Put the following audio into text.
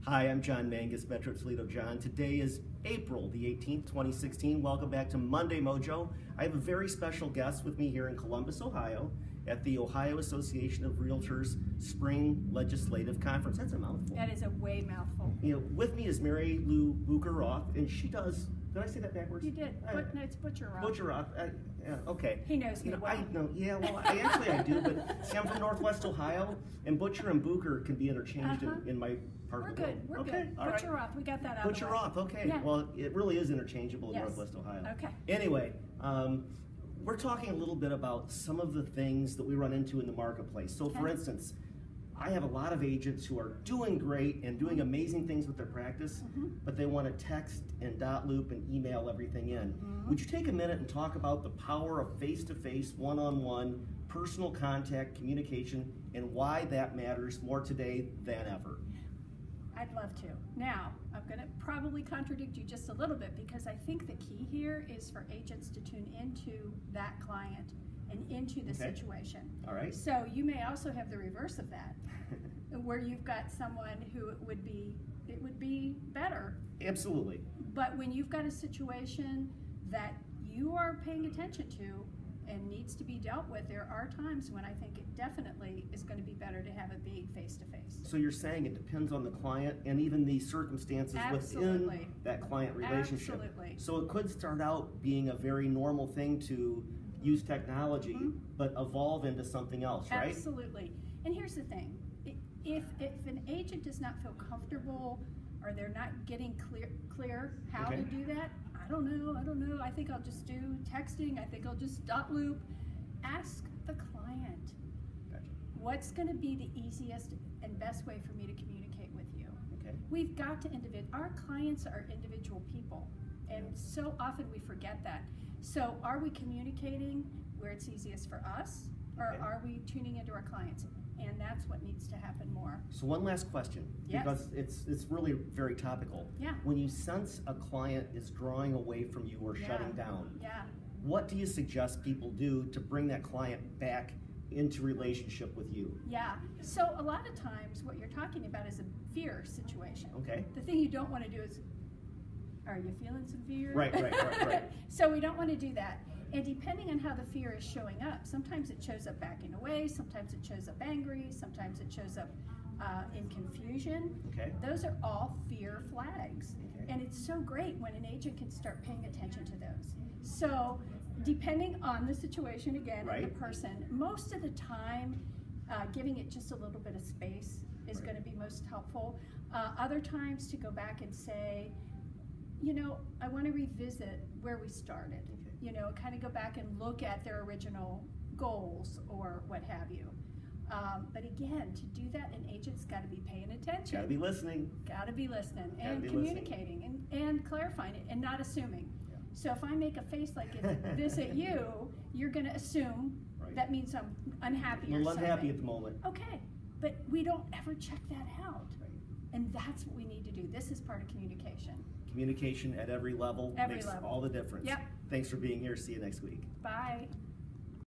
Hi, I'm John Mangus, Metro Toledo John. Today is April the 18th, 2016. Welcome back to Monday Mojo. I have a very special guest with me here in Columbus, Ohio, at the Ohio Association of Realtors Spring Legislative Conference. That's a mouthful. That is a way mouthful. You know, with me is Mary Lou Bucher-Roth, and she does. Did I say that backwards? You did. No, it's Butcher-Roth. Butcher-Roth. Yeah, okay. He knows me well. I know. Yeah, well, I do, but see, I'm from Northwest Ohio, and Butcher and Bucher can be interchanged in my part We're of the world. good. We're okay, good. All Butcher-Roth. right. We got that out of the way. Butcher-Roth. Okay. Yeah. Well, it really is interchangeable in Yes. Northwest Ohio. Okay. Anyway, we're talking a little bit about some of the things that we run into in the marketplace. So, for instance, I have a lot of agents who are doing great and doing amazing things with their practice, but they want to text and dot loop and email everything in. Would you take a minute and talk about the power of face-to-face, one-on-one, personal contact, communication, and why that matters more today than ever? I'd love to. Now, I'm going to probably contradict you just a little bit because I think the key here is for agents to tune into that client and into the situation. All right. So you may also have the reverse of that, where you've got someone who it would be better. Absolutely. But when you've got a situation that you are paying attention to and needs to be dealt with, there are times when I think it definitely is going to be better to have it being face-to-face. So you're saying it depends on the client and even the circumstances within that client relationship. Absolutely. So it could start out being a very normal thing to use technology, but evolve into something else, right? Absolutely. And here's the thing. If an agent does not feel comfortable or they're not getting clear how to do that, I don't know. I think I'll just do texting. I think I'll just dot loop. Ask the client. Gotcha. What's going to be the easiest and best way for me to communicate with you? Okay. We've got to our clients are individual people, and so often we forget that. So are we communicating where it's easiest for us, or are we tuning into our clients? And that's what needs to happen more. So one last question, because it's really very topical. Yeah. When you sense a client is drawing away from you or shutting down, what do you suggest people do to bring that client back into relationship with you? Yeah. So a lot of times what you're talking about is a fear situation. Okay. The thing you don't want to do is, are you feeling some fear? Right. So we don't want to do that. And depending on how the fear is showing up, sometimes it shows up backing away, sometimes it shows up angry, sometimes it shows up in confusion. Okay. Those are all fear flags. Okay. And it's so great when an agent can start paying attention to those. So depending on the situation again and the person, most of the time giving it just a little bit of space is going to be most helpful. Other times to go back and say, you know, I want to revisit where we started. You know, kind of go back and look at their original goals or what have you. But again, to do that, an agent's got to be paying attention. Got to be listening. Got to be listening and communicating and clarifying it and not assuming. Yeah. So if I make a face like this at you, you're going to assume that means I'm unhappy or something. Unhappy at the moment. Okay, but we don't ever check that out. And that's what we need to do. This is part of communication. Communication at every level makes all the difference. Yep. Thanks for being here. See you next week. Bye.